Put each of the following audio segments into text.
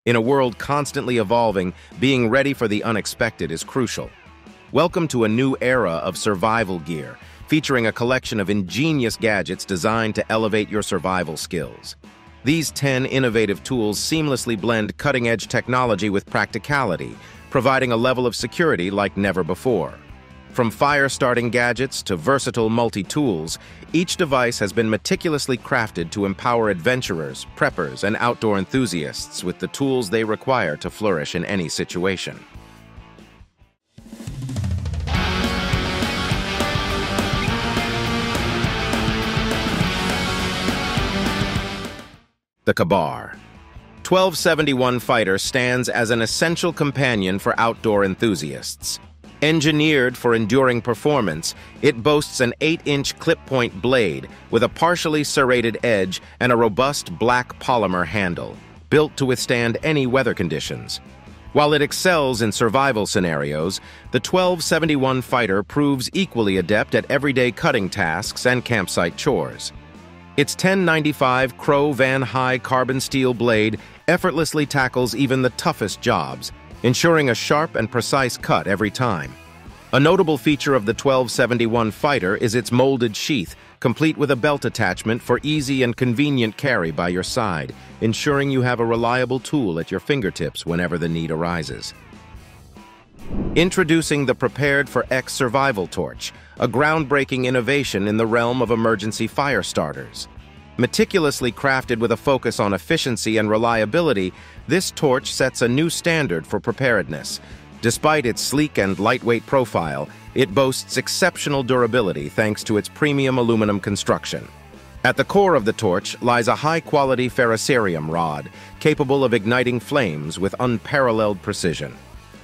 In a world constantly evolving, being ready for the unexpected is crucial. Welcome to a new era of survival gear, featuring a collection of ingenious gadgets designed to elevate your survival skills. These 10 innovative tools seamlessly blend cutting-edge technology with practicality, providing a level of security like never before. From fire-starting gadgets to versatile multi-tools, each device has been meticulously crafted to empower adventurers, preppers, and outdoor enthusiasts with the tools they require to flourish in any situation. The Kabar 1271 Fighter stands as an essential companion for outdoor enthusiasts. Engineered for enduring performance, it boasts an 8-inch clip-point blade with a partially serrated edge and a robust black polymer handle, built to withstand any weather conditions. While it excels in survival scenarios, the 1271 Fighter proves equally adept at everyday cutting tasks and campsite chores. Its 1095 Crow Van High carbon steel blade effortlessly tackles even the toughest jobs, ensuring a sharp and precise cut every time. A notable feature of the 1271 Fighter is its molded sheath, complete with a belt attachment for easy and convenient carry by your side, ensuring you have a reliable tool at your fingertips whenever the need arises. Introducing the Prepared for X Survival Torch, a groundbreaking innovation in the realm of emergency fire starters. Meticulously crafted with a focus on efficiency and reliability, this torch sets a new standard for preparedness. Despite its sleek and lightweight profile, it boasts exceptional durability thanks to its premium aluminum construction. At the core of the torch lies a high-quality ferrocerium rod, capable of igniting flames with unparalleled precision.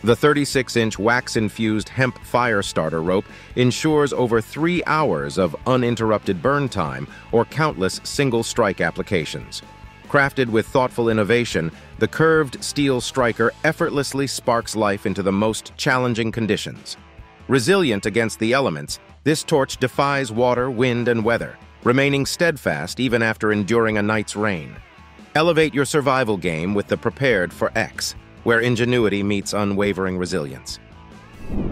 The 36-inch wax-infused hemp fire starter rope ensures over 3 hours of uninterrupted burn time or countless single-strike applications. Crafted with thoughtful innovation, the curved steel striker effortlessly sparks life into the most challenging conditions. Resilient against the elements, this torch defies water, wind, and weather, remaining steadfast even after enduring a night's rain. Elevate your survival game with the Prepared for X, where ingenuity meets unwavering resilience.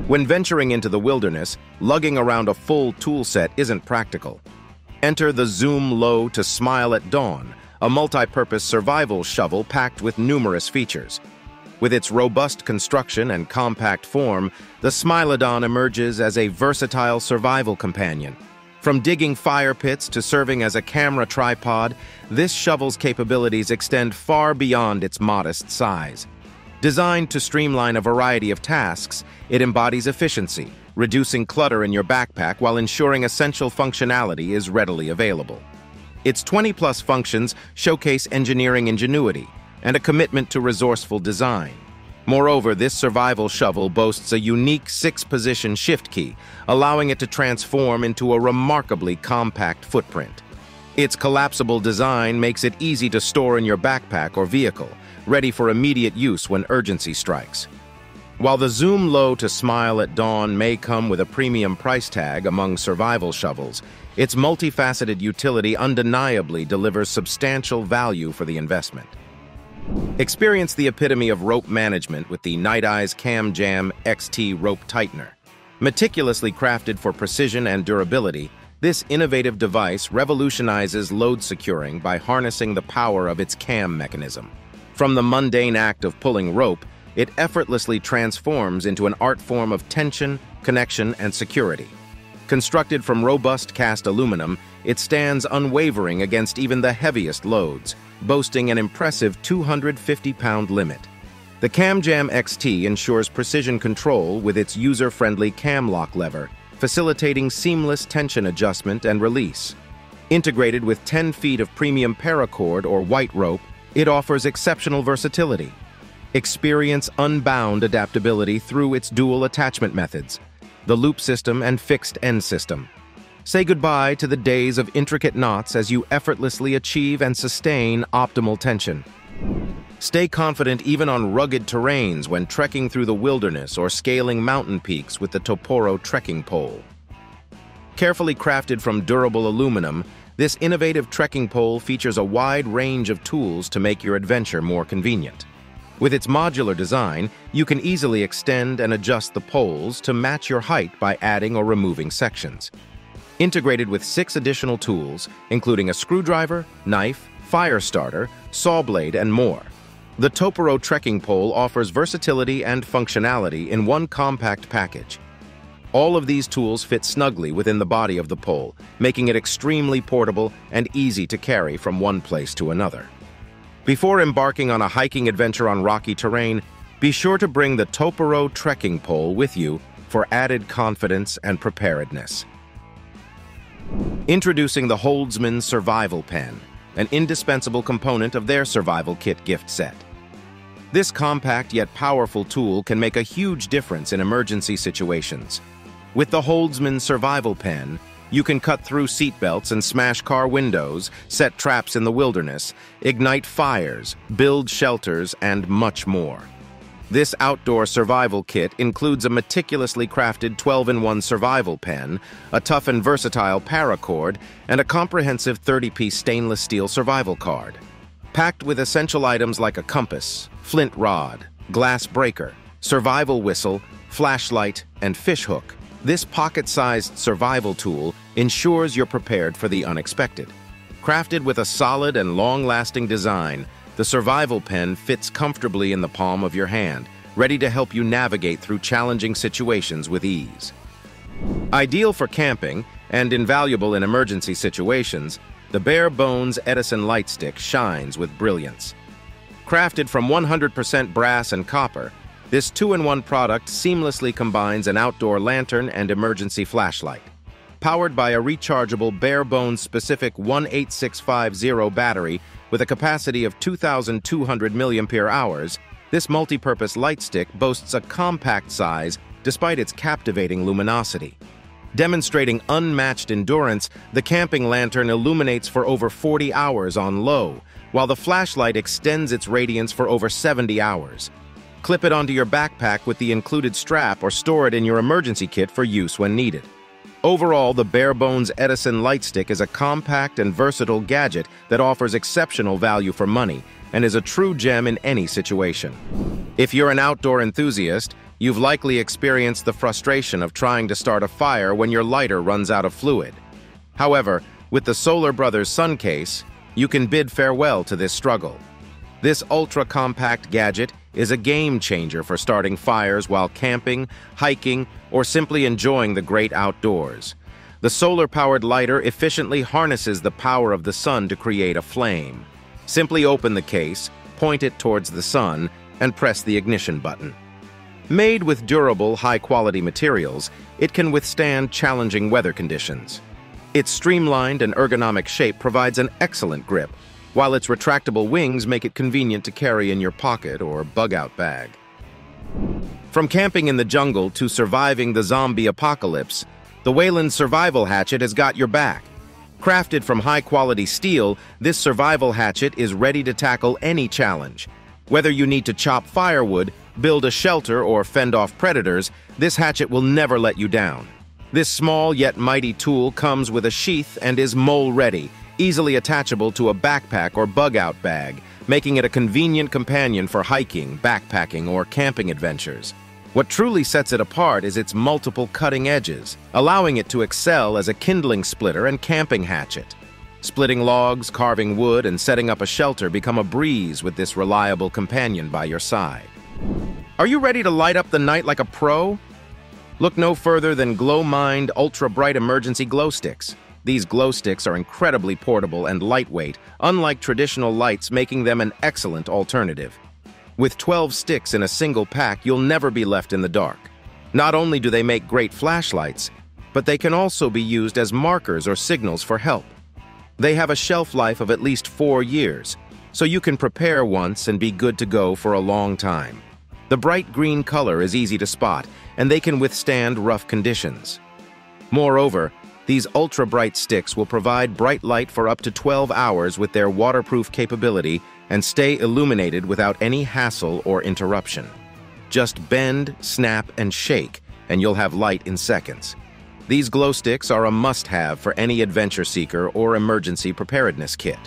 When venturing into the wilderness, lugging around a full tool set isn't practical. Enter the Zoom Low to Smile at Dawn, a multi-purpose survival shovel packed with numerous features. With its robust construction and compact form, the Smilodon emerges as a versatile survival companion. From digging fire pits to serving as a camera tripod, this shovel's capabilities extend far beyond its modest size. Designed to streamline a variety of tasks, it embodies efficiency, reducing clutter in your backpack while ensuring essential functionality is readily available. Its 20-plus functions showcase engineering ingenuity and a commitment to resourceful design. Moreover, this survival shovel boasts a unique 6-position shift key, allowing it to transform into a remarkably compact footprint. Its collapsible design makes it easy to store in your backpack or vehicle, ready for immediate use when urgency strikes. While the Zoom Low to Smile at Dawn may come with a premium price tag among survival shovels, its multifaceted utility undeniably delivers substantial value for the investment. Experience the epitome of rope management with the Nite Ize CamJam XT rope tightener. Meticulously crafted for precision and durability, this innovative device revolutionizes load securing by harnessing the power of its cam mechanism. From the mundane act of pulling rope, it effortlessly transforms into an art form of tension, connection, and security. Constructed from robust cast aluminum, it stands unwavering against even the heaviest loads, boasting an impressive 250-pound limit. The CamJam XT ensures precision control with its user-friendly cam lock lever, facilitating seamless tension adjustment and release. Integrated with 10 feet of premium paracord or white rope, it offers exceptional versatility. Experience unbound adaptability through its dual attachment methods, the loop system and fixed end system. Say goodbye to the days of intricate knots as you effortlessly achieve and sustain optimal tension. Stay confident even on rugged terrains when trekking through the wilderness or scaling mountain peaks with the Toporo trekking pole. Carefully crafted from durable aluminum, this innovative trekking pole features a wide range of tools to make your adventure more convenient. With its modular design, you can easily extend and adjust the poles to match your height by adding or removing sections. Integrated with 6 additional tools, including a screwdriver, knife, fire starter, saw blade, and more. The Toporo trekking pole offers versatility and functionality in one compact package. All of these tools fit snugly within the body of the pole, making it extremely portable and easy to carry from one place to another. Before embarking on a hiking adventure on rocky terrain, be sure to bring the Toporo trekking pole with you for added confidence and preparedness. Introducing the Holtzman Survival Pen, an indispensable component of their survival kit gift set. This compact yet powerful tool can make a huge difference in emergency situations. With the Holtzman Survival Pen, you can cut through seatbelts and smash car windows, set traps in the wilderness, ignite fires, build shelters, and much more. This outdoor survival kit includes a meticulously crafted 12-in-1 survival pen, a tough and versatile paracord, and a comprehensive 30-piece stainless steel survival card. Packed with essential items like a compass, flint rod, glass breaker, survival whistle, flashlight, and fish hook, this pocket-sized survival tool ensures you're prepared for the unexpected. Crafted with a solid and long-lasting design, the survival pen fits comfortably in the palm of your hand, ready to help you navigate through challenging situations with ease. Ideal for camping and invaluable in emergency situations, the Barebones Edison light stick shines with brilliance. Crafted from 100% brass and copper, this 2-in-1 product seamlessly combines an outdoor lantern and emergency flashlight. Powered by a rechargeable Barebones-specific 18650 battery with a capacity of 2,200 mAh, this multi-purpose light stick boasts a compact size despite its captivating luminosity. Demonstrating unmatched endurance, the camping lantern illuminates for over 40 hours on low, while the flashlight extends its radiance for over 70 hours. Clip it onto your backpack with the included strap or store it in your emergency kit for use when needed. Overall, the Barebones Edison light stick is a compact and versatile gadget that offers exceptional value for money and is a true gem in any situation. If you're an outdoor enthusiast, you've likely experienced the frustration of trying to start a fire when your lighter runs out of fluid. However, with the Solar Brothers Sun Case, you can bid farewell to this struggle. This ultra-compact gadget is a game-changer for starting fires while camping, hiking, or simply enjoying the great outdoors. The solar-powered lighter efficiently harnesses the power of the sun to create a flame. Simply open the case, point it towards the sun, and press the ignition button. Made with durable, high-quality materials, it can withstand challenging weather conditions. Its streamlined and ergonomic shape provides an excellent grip, while its retractable wings make it convenient to carry in your pocket or bug-out bag. From camping in the jungle to surviving the zombie apocalypse, the WEYLAND survival hatchet has got your back. Crafted from high-quality steel, this survival hatchet is ready to tackle any challenge. Whether you need to chop firewood, build a shelter, or fend off predators, this hatchet will never let you down. This small yet mighty tool comes with a sheath and is mole-ready, easily attachable to a backpack or bug-out bag, making it a convenient companion for hiking, backpacking, or camping adventures. What truly sets it apart is its multiple cutting edges, allowing it to excel as a kindling splitter and camping hatchet. Splitting logs, carving wood, and setting up a shelter become a breeze with this reliable companion by your side. Are you ready to light up the night like a pro? Look no further than Glow Mind Ultra Bright Emergency Glow Sticks. These glow sticks are incredibly portable and lightweight, unlike traditional lights, making them an excellent alternative. With 12 sticks in a single pack, you'll never be left in the dark. Not only do they make great flashlights, but they can also be used as markers or signals for help. They have a shelf life of at least 4 years, so you can prepare once and be good to go for a long time. The bright green color is easy to spot, and they can withstand rough conditions. Moreover, these ultra-bright sticks will provide bright light for up to 12 hours with their waterproof capability and stay illuminated without any hassle or interruption. Just bend, snap, and shake, and you'll have light in seconds. These glow sticks are a must-have for any adventure seeker or emergency preparedness kit.